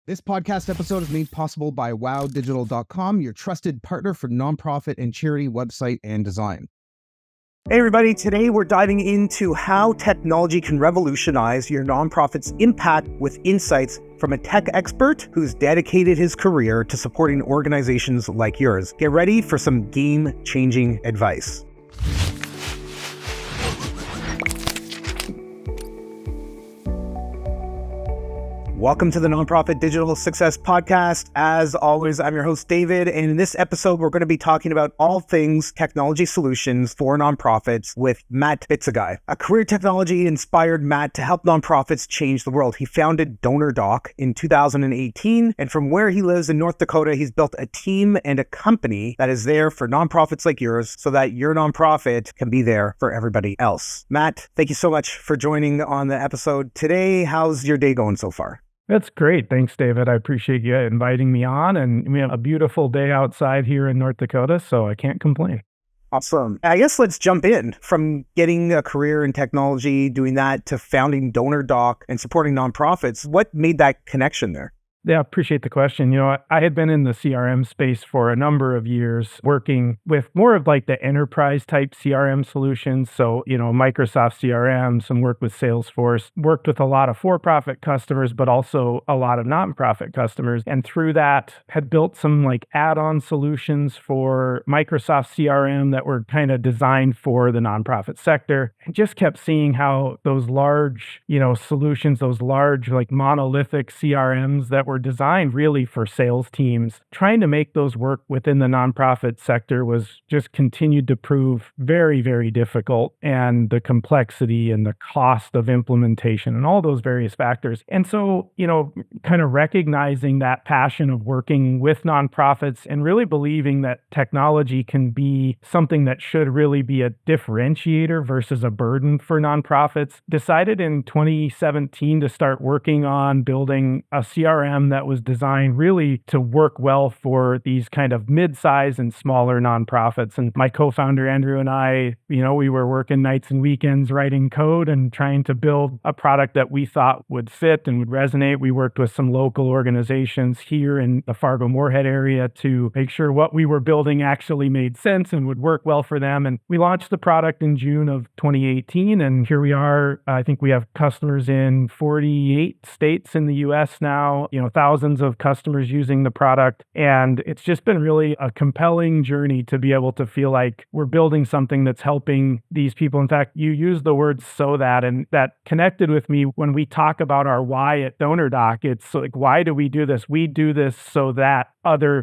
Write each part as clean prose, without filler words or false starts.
This podcast episode is made possible by wowdigital.com, your trusted partner for nonprofit and charity website and design. Hey everybody, today we're diving into how technology can revolutionize your nonprofit's impact with insights from a tech expert who's dedicated his career to supporting organizations like yours. Get ready for some game-changing advice. Welcome to the Nonprofit Digital Success Podcast. As always, I'm your host, David, and in this episode, we're going to be talking about all things technology solutions for nonprofits with Matt Bitzegaio. A career technology inspired Matt to help nonprofits change the world. He founded DonorDock in 2018, and from where he lives in North Dakota, he's built a team and a company that is there for nonprofits like yours so that your nonprofit can be there for everybody else. Matt, thank you so much for joining on the episode today. How's your day going so far? That's great. Thanks, David. I appreciate you inviting me on. And we have a beautiful day outside here in North Dakota, so I can't complain. Awesome. I guess let's jump in from getting a career in technology, doing that, to founding DonorDock and supporting nonprofits. What made that connection there? Yeah, appreciate the question. I had been in the CRM space for a number of years, working with more of like the enterprise type CRM solutions. So, Microsoft CRM, some work with Salesforce, worked with a lot of for-profit customers, but also a lot of nonprofit customers. And through that, had built some like add-on solutions for Microsoft CRM that were kind of designed for the nonprofit sector. And just kept seeing how those large, solutions, those large like monolithic CRMs that were designed really for sales teams, trying to make those work within the nonprofit sector was just continued to prove very, very difficult, and the complexity and the cost of implementation and all those various factors. And so, kind of recognizing that passion of working with nonprofits and really believing that technology can be something that should really be a differentiator versus a burden for nonprofits, decided in 2017 to start working on building a CRM that was designed really to work well for these kind of mid-size and smaller nonprofits. And my co-founder, Andrew, and I, we were working nights and weekends writing code and trying to build a product that we thought would fit and would resonate. We worked with some local organizations here in the Fargo-Moorhead area to make sure what we were building actually made sense and would work well for them. And we launched the product in June of 2018. And here we are. I think we have customers in 48 states in the US now, thousands of customers using the product. And it's just been really a compelling journey to be able to feel like we're building something that's helping these people. In fact, you used the word "so that," and that connected with me when we talk about our why at DonorDock. It's like, why do we do this? We do this so that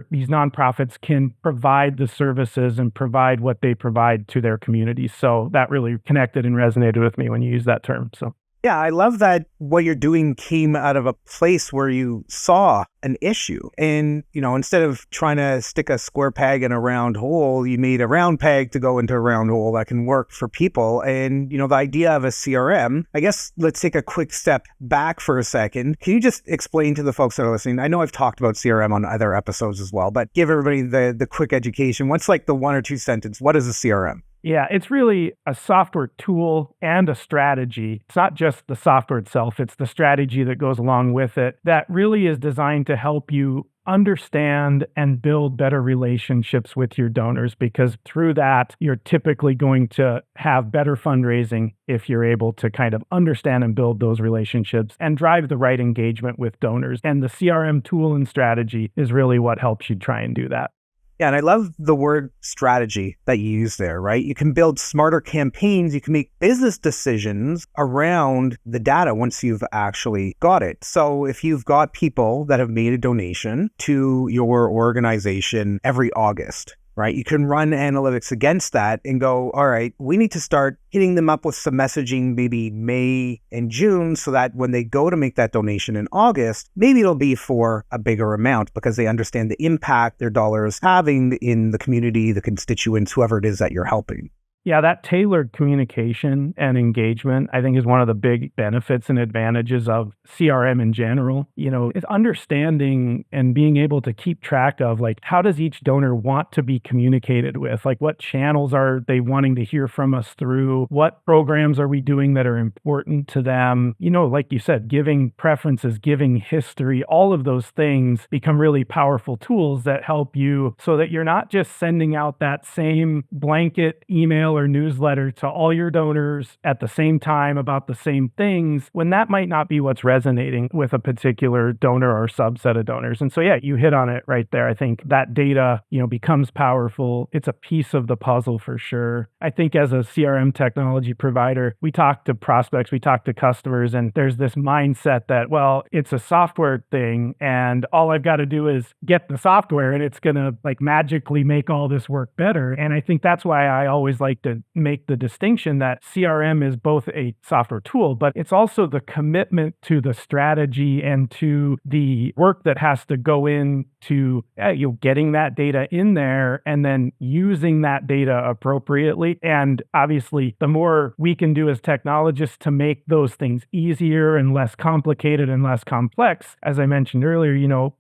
these nonprofits can provide the services and provide what they provide to their communities. So that really connected and resonated with me when you use that term. So. Yeah, I love that what you're doing came out of a place where you saw an issue. And, instead of trying to stick a square peg in a round hole, you made a round peg to go into a round hole that can work for people. And, the idea of a CRM, I guess let's take a quick step back for a second. Can you just explain to the folks that are listening? I know I've talked about CRM on other episodes as well, but give everybody the quick education. What's like the one or two sentence? What is a CRM? Yeah, it's really a software tool and a strategy. It's not just the software itself, it's the strategy that goes along with it that really is designed to help you understand and build better relationships with your donors, because through that, you're typically going to have better fundraising if you're able to kind of understand and build those relationships and drive the right engagement with donors. And the CRM tool and strategy is really what helps you try and do that. Yeah, and I love the word strategy that you use there, right? You can build smarter campaigns. You can make business decisions around the data once you've actually got it. So if you've got people that have made a donation to your organization every August, right? You can run analytics against that and go, all right, we need to start hitting them up with some messaging maybe May and June so that when they go to make that donation in August, maybe it'll be for a bigger amount because they understand the impact their dollar is having in the community, the constituents, whoever it is that you're helping. Yeah, that tailored communication and engagement, I think, is one of the big benefits and advantages of CRM in general. It's understanding and being able to keep track of like how does each donor want to be communicated with? Like what channels are they wanting to hear from us through? What programs are we doing that are important to them? Like you said, giving preferences, giving history, all of those things become really powerful tools that help you so that you're not just sending out that same blanket email or newsletter to all your donors at the same time about the same things when that might not be what's resonating with a particular donor or subset of donors. And so, yeah, you hit on it right there. I think that data, becomes powerful. It's a piece of the puzzle for sure. I think as a CRM technology provider, we talk to prospects, we talk to customers, and there's this mindset that, well, it's a software thing and all I've got to do is get the software and it's going to like magically make all this work better. And I think that's why I always like to make the distinction that CRM is both a software tool, but it's also the commitment to the strategy and to the work that has to go into getting that data in there and then using that data appropriately. And obviously, the more we can do as technologists to make those things easier and less complicated and less complex, as I mentioned earlier,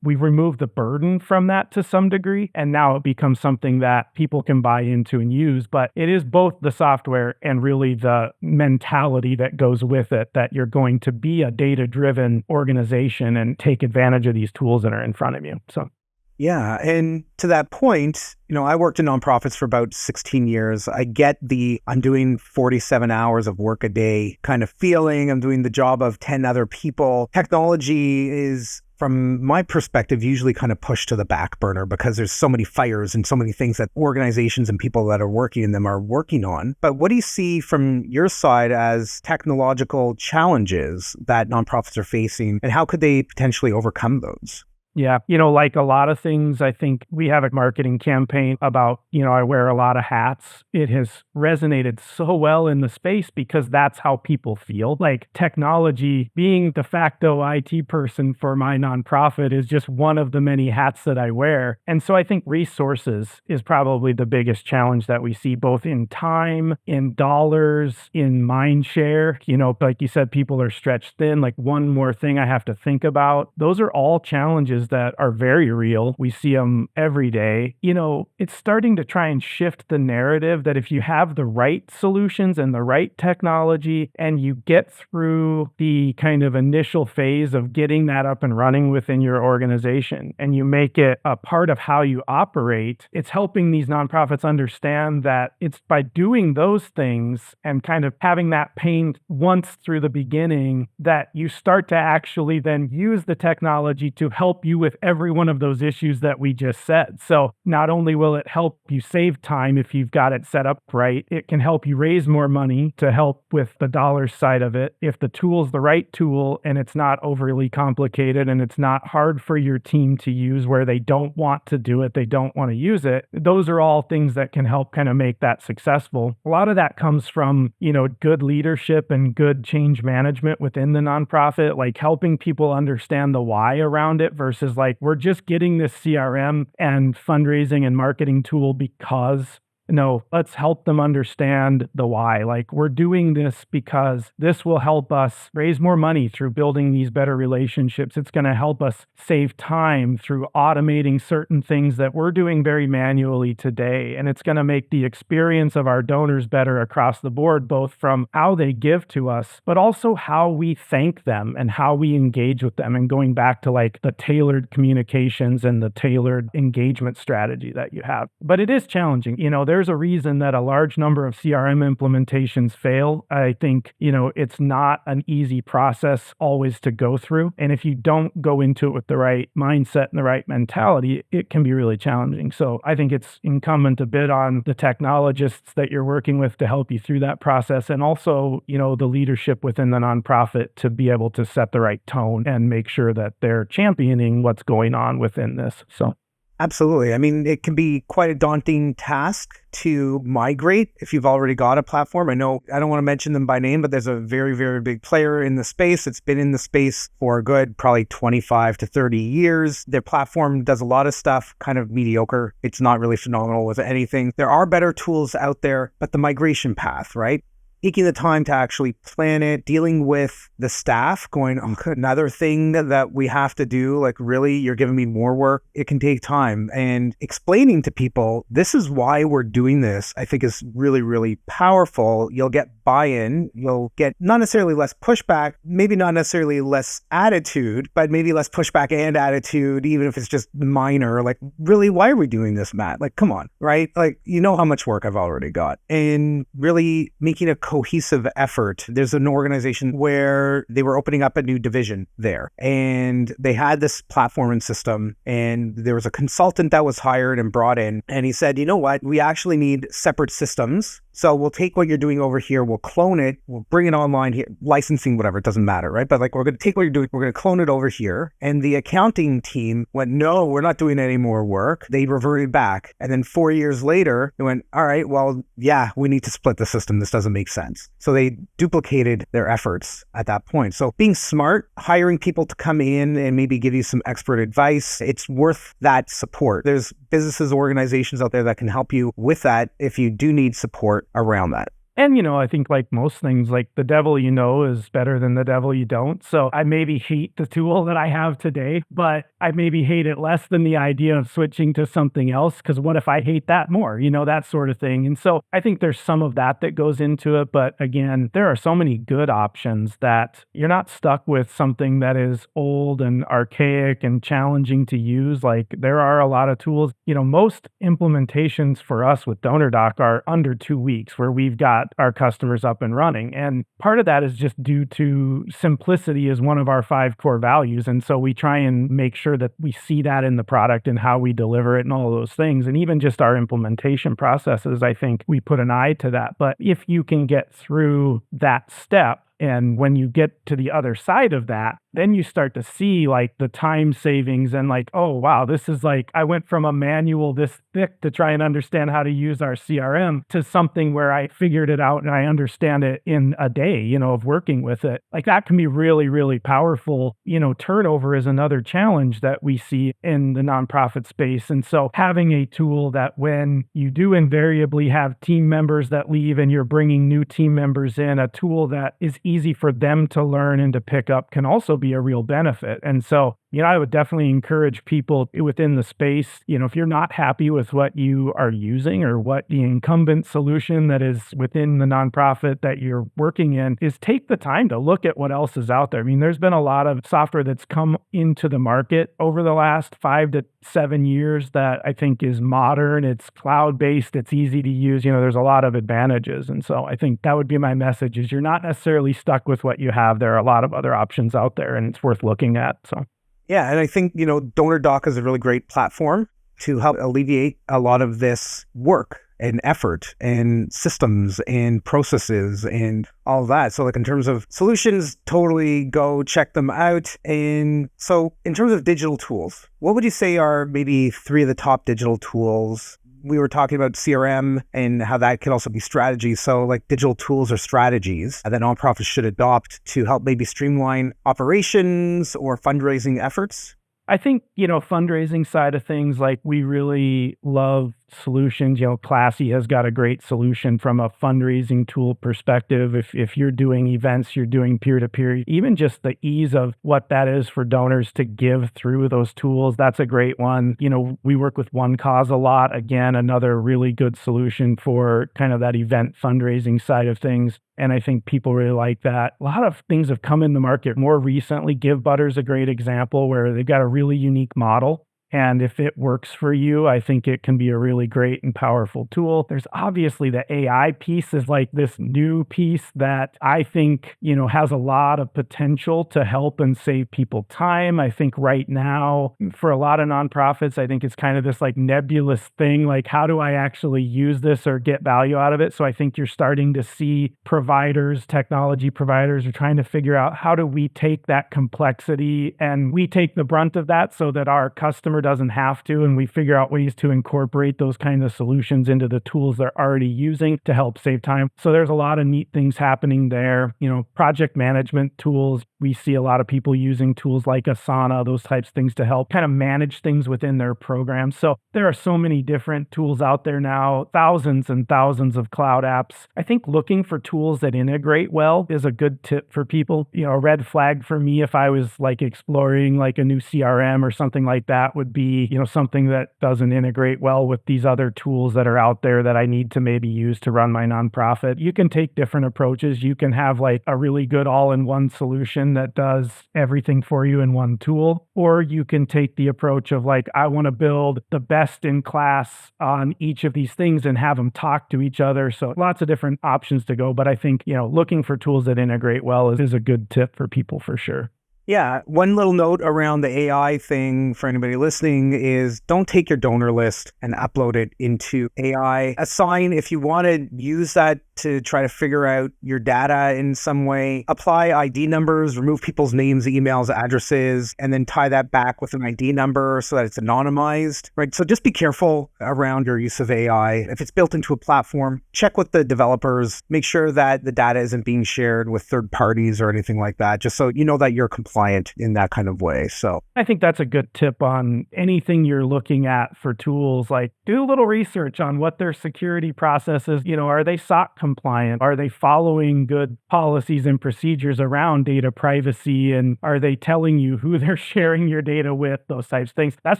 we've removed the burden from that to some degree. And now it becomes something that people can buy into and use. But it is both the software and really the mentality that goes with it, that you're going to be a data-driven organization and take advantage of these tools that are in front of you. So. Yeah. And to that point, I worked in nonprofits for about 16 years. I get I'm doing 47 hours of work a day kind of feeling. I'm doing the job of 10 other people. Technology is, from my perspective, usually kind of pushed to the back burner because there's so many fires and so many things that organizations and people that are working in them are working on. But what do you see from your side as technological challenges that nonprofits are facing, and how could they potentially overcome those? Yeah. Like a lot of things, I think we have a marketing campaign about, I wear a lot of hats. It has resonated so well in the space because that's how people feel. Like technology, being de facto IT person for my nonprofit is just one of the many hats that I wear. And so I think resources is probably the biggest challenge that we see, both in time, in dollars, in mind share. Like you said, people are stretched thin. Like one more thing I have to think about. Those are all challenges that are very real. We see them every day. It's starting to try and shift the narrative that if you have the right solutions and the right technology and you get through the kind of initial phase of getting that up and running within your organization and you make it a part of how you operate, it's helping these nonprofits understand that it's by doing those things and kind of having that pain once through the beginning that you start to actually then use the technology to help you with every one of those issues that we just said. So not only will it help you save time if you've got it set up right, it can help you raise more money to help with the dollar side of it. If the tool's the right tool and it's not overly complicated and it's not hard for your team to use where they don't want to do it, they don't want to use it, those are all things that can help kind of make that successful. A lot of that comes from, good leadership and good change management within the nonprofit, like helping people understand the why around it versus like, we're just getting this CRM and fundraising and marketing tool because. No, let's help them understand the why. Like, we're doing this because this will help us raise more money through building these better relationships. It's going to help us save time through automating certain things that we're doing very manually today. And it's going to make the experience of our donors better across the board, both from how they give to us, but also how we thank them and how we engage with them. And going back to like the tailored communications and the tailored engagement strategy that you have. But it is challenging. There's a reason that a large number of CRM implementations fail. I think, it's not an easy process always to go through. And if you don't go into it with the right mindset and the right mentality, it can be really challenging. So I think it's incumbent a bit on the technologists that you're working with to help you through that process. And also, the leadership within the nonprofit to be able to set the right tone and make sure that they're championing what's going on within this. So. Absolutely. I mean, it can be quite a daunting task to migrate if you've already got a platform. I know I don't want to mention them by name, but there's a very, very big player in the space. It's been in the space for a good probably 25 to 30 years. Their platform does a lot of stuff, kind of mediocre. It's not really phenomenal with anything. There are better tools out there, but the migration path, right? Taking the time to actually plan it, dealing with the staff, going, oh, another thing that we have to do, like really, you're giving me more work. It can take time. And explaining to people, this is why we're doing this, I think is really, really powerful. You'll get buy-in. You'll get not necessarily less pushback, maybe not necessarily less attitude, but maybe less pushback and attitude, even if it's just minor. Like, really, why are we doing this, Matt? Like, come on, right? Like, you know how much work I've already got. And really making a cohesive effort. There's an organization where they were opening up a new division there, and they had this platform and system, and there was a consultant that was hired and brought in, and he said, you know what, we actually need separate systems. So we'll take what you're doing over here, we'll clone it, we'll bring it online here, licensing, whatever, it doesn't matter, right? But like, we're going to take what you're doing, we're going to clone it over here. And the accounting team went, no, we're not doing any more work. They reverted back. And then 4 years later, they went, all right, well, yeah, we need to split the system. This doesn't make sense. So they duplicated their efforts at that point. So being smart, hiring people to come in and maybe give you some expert advice, it's worth that support. There's businesses, organizations out there that can help you with that if you do need support around that. And, I think like most things, like the devil you know is better than the devil you don't. So I maybe hate the tool that I have today, but I maybe hate it less than the idea of switching to something else. Because what if I hate that more, that sort of thing. And so I think there's some of that goes into it. But again, there are so many good options that you're not stuck with something that is old and archaic and challenging to use. Like there are a lot of tools, most implementations for us with DonorDock are under 2 weeks where we've got our customers up and running. And part of that is just due to simplicity is one of our 5 core values. And so we try and make sure that we see that in the product and how we deliver it and all of those things. And even just our implementation processes, I think we put an eye to that. But if you can get through that step, and when you get to the other side of that, then you start to see like the time savings and like, oh, wow, this is like, I went from a manual this thick to try and understand how to use our CRM to something where I figured it out and I understand it in a day, of working with it. Like that can be really, really powerful. Turnover is another challenge that we see in the nonprofit space. And so having a tool that when you do invariably have team members that leave and you're bringing new team members in, a tool that is easy for them to learn and to pick up can also be a real benefit. And so, I would definitely encourage people within the space, if you're not happy with what you are using or what the incumbent solution that is within the nonprofit that you're working in is, take the time to look at what else is out there. I mean, there's been a lot of software that's come into the market over the last 5 to 7 years that I think is modern. It's cloud-based. It's easy to use. There's a lot of advantages. And so I think that would be my message is you're not necessarily stuck with what you have. There are a lot of other options out there and it's worth looking at. So. Yeah, and I think, DonorDock is a really great platform to help alleviate a lot of this work and effort and systems and processes and all of that. So like in terms of solutions, totally go check them out. And so in terms of digital tools, what would you say are maybe 3 of the top digital tools? We were talking about CRM and how that could also be strategy. So like digital tools or strategies that nonprofits should adopt to help maybe streamline operations or fundraising efforts. I think, fundraising side of things, like we really love solutions. Classy has got a great solution from a fundraising tool perspective. If you're doing events, you're doing peer-to-peer, even just the ease of what that is for donors to give through those tools, that's a great one. We work with One Cause a lot. Again, another really good solution for kind of that event fundraising side of things. And I think people really like that. A lot of things have come in the market more recently. GiveButter's a great example where they've got a really unique model. And if it works for you, I think it can be a really great and powerful tool. There's obviously the AI piece is like this new piece that I think, has a lot of potential to help and save people time. I think right now, for a lot of nonprofits, I think it's kind of this like nebulous thing, like how do I actually use this or get value out of it? So I think you're starting to see technology providers are trying to figure out how do we take that complexity and we take the brunt of that so that our customers customer doesn't have to, and we figure out ways to incorporate those kind of solutions into the tools they're already using to help save time. So there's a lot of neat things happening there. Project management tools. We see a lot of people using tools like Asana, those types of things to help kind of manage things within their programs. So there are so many different tools out there now, thousands and thousands of cloud apps. I think looking for tools that integrate well is a good tip for people. A red flag for me if I was like exploring like a new CRM or something like that would be, something that doesn't integrate well with these other tools that are out there that I need to maybe use to run my nonprofit. You can take different approaches. You can have like a really good all-in-one solution that does everything for you in one tool, or you can take the approach of like, I want to build the best in class on each of these things and have them talk to each other. So lots of different options to go. But I think, looking for tools that integrate well is a good tip for people for sure. Yeah. One little note around the AI thing for anybody listening is don't take your donor list and upload it into AI. Assign, if you want to use that to try to figure out your data in some way, apply ID numbers, remove people's names, emails, addresses, and then tie that back with an ID number so that it's anonymized, right? So just be careful around your use of AI. If it's built into a platform, check with the developers, make sure that the data isn't being shared with third parties or anything like that, just so you know that you're compliant in that kind of way. So I think that's a good tip on anything you're looking at for tools. Like do a little research on what their security process is. Are they SOC compliant? Are they following good policies and procedures around data privacy? And are they telling you who they're sharing your data with? Those types of things. That's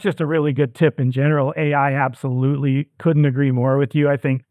just a really good tip in general. AI absolutely couldn't agree more with you. I think,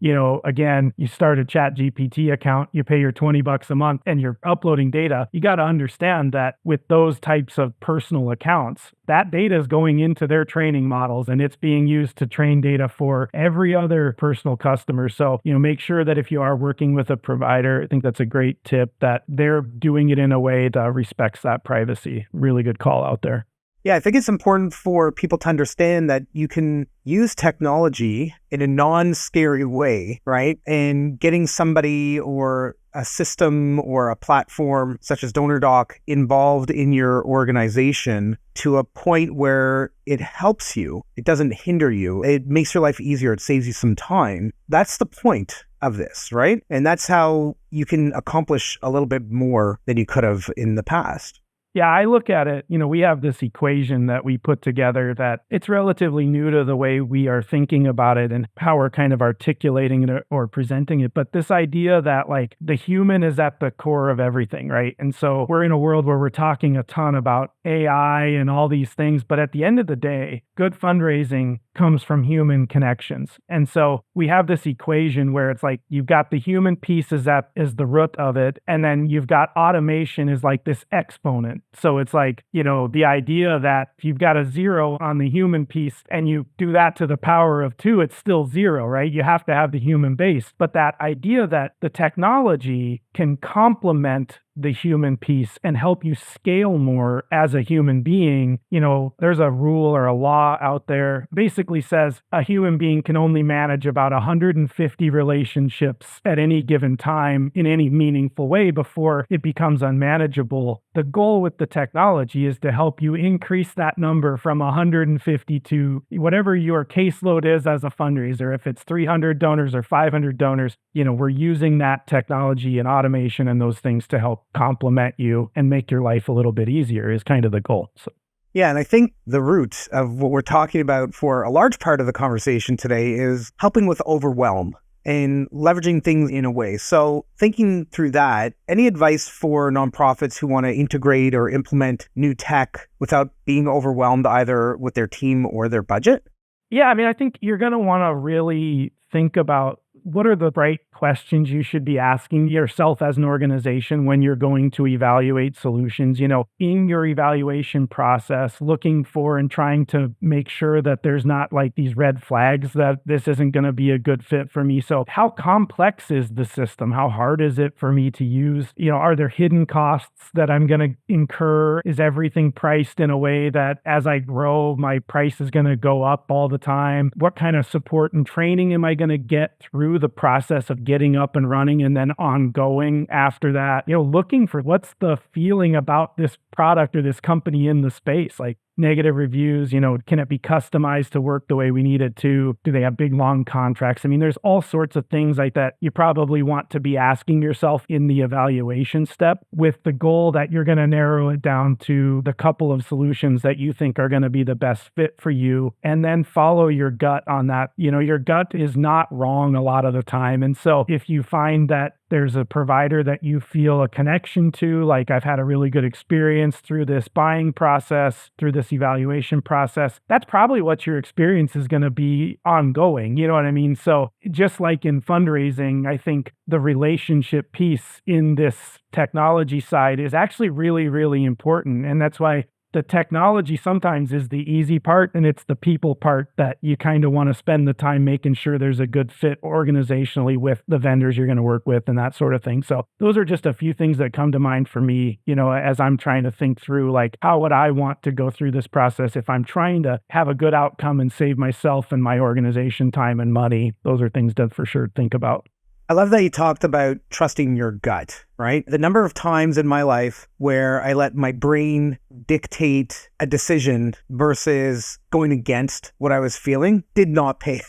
again, you start a ChatGPT account, you pay your $20 a month and you're uploading data. You got to understand that with those types of personal accounts, that data is going into their training models and it's being used to train data for every other personal customer. So, make sure that if you are working with a provider, I think that's a great tip that they're doing it in a way that respects that privacy. Really good call out there. Yeah, I think it's important for people to understand that you can use technology in a non-scary way, right? And getting somebody or a system or a platform such as DonorDock involved in your organization to a point where it helps you. It doesn't hinder you. It makes your life easier. It saves you some time. That's the point of this, right? And that's how you can accomplish a little bit more than you could have in the past. Yeah, I look at it, we have this equation that we put together that it's relatively new to the way we are thinking about it and how we're kind of articulating it or presenting it. But this idea that like the human is at the core of everything, right? And so we're in a world where we're talking a ton about AI and all these things. But at the end of the day, good fundraising comes from human connections. And so we have this equation where it's like you've got the human piece is the root of it. And then you've got automation is like this exponent. So it's like, the idea that if you've got a 0 on the human piece and you do that to the power of 2, it's still 0, right? You have to have the human base. But that idea that the technology can complement the human piece and help you scale more as a human being. There's a rule or a law out there basically says a human being can only manage about 150 relationships at any given time in any meaningful way before it becomes unmanageable. The goal with the technology is to help you increase that number from 150 to whatever your caseload is as a fundraiser. If it's 300 donors or 500 donors, we're using that technology and automation and those things to help complement you and make your life a little bit easier is kind of the goal. So. Yeah, and I think the root of what we're talking about for a large part of the conversation today is helping with overwhelm and leveraging things in a way. So thinking through that, any advice for nonprofits who want to integrate or implement new tech without being overwhelmed either with their team or their budget? Yeah, I think you're going to want to really think about what are the right questions you should be asking yourself as an organization when you're going to evaluate solutions? In your evaluation process, looking for and trying to make sure that there's not like these red flags that this isn't going to be a good fit for me. So how complex is the system? How hard is it for me to use? Are there hidden costs that I'm going to incur? Is everything priced in a way that as I grow, my price is going to go up all the time? What kind of support and training am I going to get through the process of getting up and running and then ongoing after that? Looking for what's the feeling about this product or this company in the space. Like negative reviews? Can it be customized to work the way we need it to? Do they have big, long contracts? I mean, there's all sorts of things like that you probably want to be asking yourself in the evaluation step, with the goal that you're going to narrow it down to the couple of solutions that you think are going to be the best fit for you, and then follow your gut on that. Your gut is not wrong a lot of the time. And so if you find that there's a provider that you feel a connection to, like I've had a really good experience through this buying process, through this evaluation process, that's probably what your experience is going to be ongoing. You know what I mean? So just like in fundraising, I think the relationship piece in this technology side is actually really, really important. And that's why the technology sometimes is the easy part, and it's the people part that you kind of want to spend the time making sure there's a good fit organizationally with the vendors you're going to work with and that sort of thing. So those are just a few things that come to mind for me, as I'm trying to think through, like, how would I want to go through this process if I'm trying to have a good outcome and save myself and my organization time and money. Those are things to for sure think about. I love that you talked about trusting your gut, right? The number of times in my life where I let my brain dictate a decision versus going against what I was feeling did not pay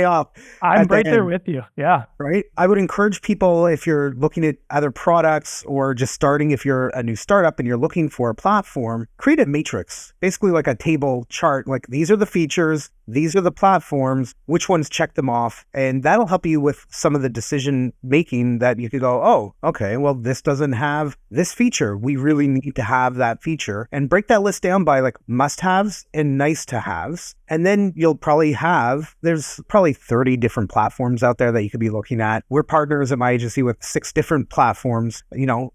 off. I'm right there with you. Yeah. Right. I would encourage people, if you're looking at other products or just starting, if you're a new startup and you're looking for a platform, create a matrix, basically like a table chart. Like, these are the features, these are the platforms, which ones check them off. And that'll help you with some of the decision making that you could go, oh, okay, well, this doesn't have this feature. We really need to have that feature, and break that list down by like must-haves and nice-to-haves. And then you'll probably there's probably 30 different platforms out there that you could be looking at. We're partners at my agency with 6 different platforms.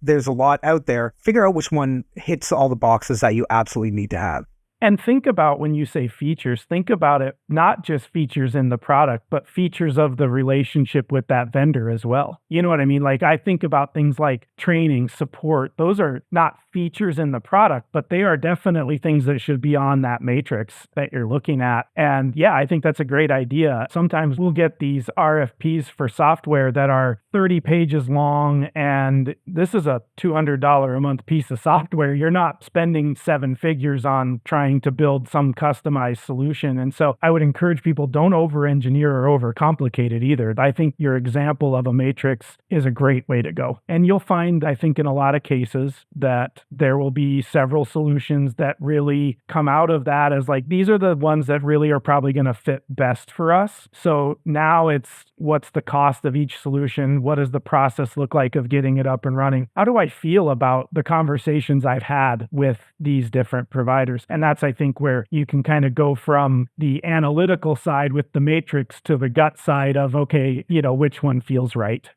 There's a lot out there. Figure out which one hits all the boxes that you absolutely need to have. And think about, when you say features, think about it, not just features in the product, but features of the relationship with that vendor as well. You know what I mean? Like, I think about things like training, support. Those are not features in the product, but they are definitely things that should be on that matrix that you're looking at. And yeah, I think that's a great idea. Sometimes we'll get these RFPs for software that are 30 pages long, and this is a $200 a month piece of software. You're not spending 7 figures on trying to build some customized solution. And so I would encourage people, don't over-engineer or overcomplicate it either. I think your example of a matrix is a great way to go. And you'll find, I think, in a lot of cases that there will be several solutions that really come out of that as like, these are the ones that really are probably going to fit best for us. So now it's, what's the cost of each solution? What does the process look like of getting it up and running? How do I feel about the conversations I've had with these different providers? And that's, I think, where you can kind of go from the analytical side with the matrix to the gut side of, okay, which one feels right.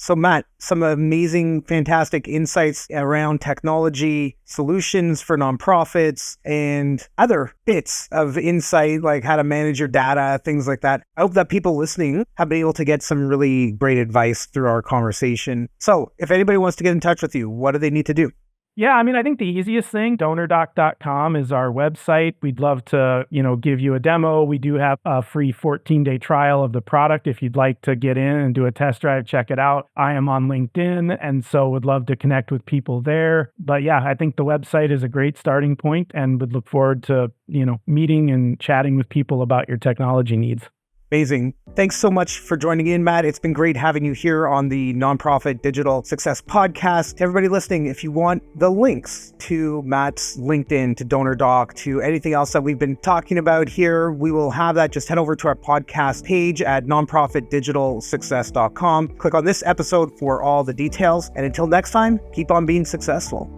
So Matt, some amazing, fantastic insights around technology, solutions for nonprofits, and other bits of insight, like how to manage your data, things like that. I hope that people listening have been able to get some really great advice through our conversation. So if anybody wants to get in touch with you, what do they need to do? Yeah, I mean, I think the easiest thing, DonorDock.com is our website. We'd love to, give you a demo. We do have a free 14-day trial of the product. If you'd like to get in and do a test drive, check it out. I am on LinkedIn, and so would love to connect with people there. But yeah, I think the website is a great starting point, and would look forward to, meeting and chatting with people about your technology needs. Amazing. Thanks so much for joining in, Matt. It's been great having you here on the Nonprofit Digital Success Podcast. To everybody listening, if you want the links to Matt's LinkedIn, to DonorDock, to anything else that we've been talking about here, we will have that. Just head over to our podcast page at nonprofitdigitalsuccess.com. Click on this episode for all the details. And until next time, keep on being successful.